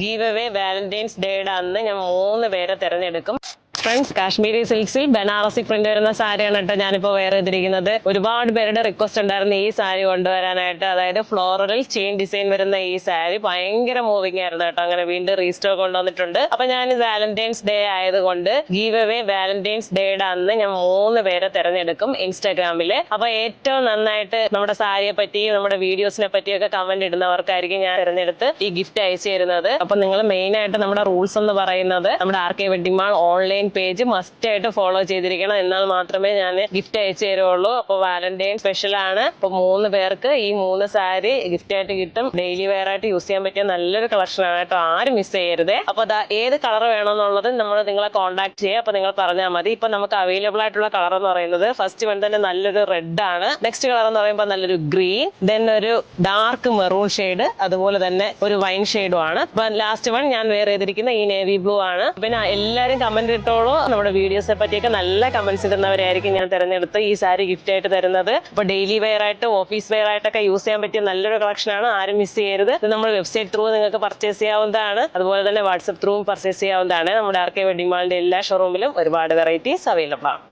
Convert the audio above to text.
Give away Valentine's ഡേയുടെ അന്ന് ഞാൻ 3 പേരെ തിരഞ്ഞെടുക്കും. ഫ്രണ്ട്സ്, കാശ്മീരി സിൽക്സിൽ ബനാറസി പ്രിന്റ് വരുന്ന സാരിയാണ് കേട്ടോ ഞാനിപ്പോൾ വെയർ ചെയ്തിരിക്കുന്നത്. ഒരുപാട് പേരുടെ റിക്വസ്റ്റ് ഉണ്ടായിരുന്നു ഈ സാരി കൊണ്ടുവരാനായിട്ട്. അതായത് ഫ്ലോറൽ ചെയിൻ ഡിസൈൻ വരുന്ന ഈ സാരി ഭയങ്കര മൂവിങ് ആയിരുന്നു കേട്ടോ. അങ്ങനെ വീണ്ടും റീസ്റ്റോക്ക് കൊണ്ടുവന്നിട്ടുണ്ട്. അപ്പൊ ഞാൻ വാലന്റൈൻസ് ഡേ ആയതുകൊണ്ട് ഗീവ് അവേ വാലന്റൈൻസ് ഡേയുടെ അന്ന് ഞാൻ 3 പേരെ തിരഞ്ഞെടുക്കും ഇൻസ്റ്റാഗ്രാമില്. അപ്പൊ ഏറ്റവും നന്നായിട്ട് നമ്മുടെ സാരിയെ പറ്റി നമ്മുടെ വീഡിയോസിനെ പറ്റിയൊക്കെ കമന്റ് ഇടുന്നവർക്കായിരിക്കും ഞാൻ തിരഞ്ഞെടുത്ത് ഈ ഗിഫ്റ്റ് അയച്ചു തരുന്നത്. അപ്പൊ നിങ്ങൾ മെയിൻ ആയിട്ട് നമ്മുടെ റൂൾസ് എന്ന് പറയുന്നത് നമ്മുടെ R K wedding mall online page must ആയിട്ട് ഫോളോ ചെയ്തിരിക്കണം. എന്നാൽ മാത്രമേ ഞാൻ ഗിഫ്റ്റ് അയച്ചു തരുള്ളൂ. അപ്പൊ വാലന്റൈൻ സ്പെഷ്യൽ ആണ്. അപ്പൊ 3 പേർക്ക് ഈ 3 സാരി ഗിഫ്റ്റ് ആയിട്ട് കിട്ടും. ഡെയിലി വെയർ ആയിട്ട് യൂസ് ചെയ്യാൻ പറ്റിയ നല്ലൊരു കളക്ഷൻ ആണ് കേട്ടോ. ആരും മിസ് ചെയ്യരുത്. അപ്പൊ ഏത് കളർ വേണമെന്നുള്ളത് നമ്മൾ നിങ്ങളെ കോൺടാക്ട് ചെയ്യുക. അപ്പൊ നിങ്ങൾ പറഞ്ഞാൽ മതി. ഇപ്പൊ നമുക്ക് അവൈലബിൾ ആയിട്ടുള്ള കളർ എന്ന് പറയുന്നത് ഫസ്റ്റ് വൺ തന്നെ നല്ലൊരു റെഡ് ആണ്. നെക്സ്റ്റ് കളർ എന്ന് പറയുമ്പോൾ നല്ലൊരു ഗ്രീൻ, ദെൻ ഒരു ഡാർക്ക് മെറൂൺ ഷെയ്ഡ്, അതുപോലെ തന്നെ ഒരു വൈൻ ഷെയ്ഡും ആണ്. അപ്പൊ ലാസ്റ്റ് വൺ ഞാൻ വെയർ ചെയ്തിരിക്കുന്ന ഈ നേവി ബ്ലൂ ആണ്. പിന്നെ എല്ലാവരും കമന്റ് ഇട്ടോളൂ. നമ്മുടെ വീഡിയോസിനെ പറ്റിയൊക്കെ നല്ല കമന്റ്സ് ഇടുന്നവരായിരിക്കും ഞാൻ തിരഞ്ഞെടുത്ത് ഈ സാരി ഗിഫ്റ്റ് ആയിട്ട് തരുന്നത്. അപ്പൊ ഡെയിലി വെയർ ആയിട്ട് ഓഫീസ് വെയർ ആയിട്ടൊക്കെ യൂസ് ചെയ്യാൻ പറ്റിയ നല്ലൊരു കളക്ഷൻ ആണ്. ആരും മിസ് ചെയ്യരുത്. ഇത് നമ്മുടെ വെബ്സൈറ്റ് ത്രൂ നിങ്ങൾക്ക് പർച്ചേസ് ചെയ്യാവുന്നതാണ്. അതുപോലെ തന്നെ വാട്സ്ആപ്പ് ത്രൂ പർച്ചേസ് ചെയ്യാവുന്നതാണ്. നമ്മുടെ ആർ കെ വെഡിങ് മാളിന്റെ എല്ലാ ഷോറൂമിലും ഒരുപാട് വെറൈറ്റീസ് അവൈലബിൾ ആണ്.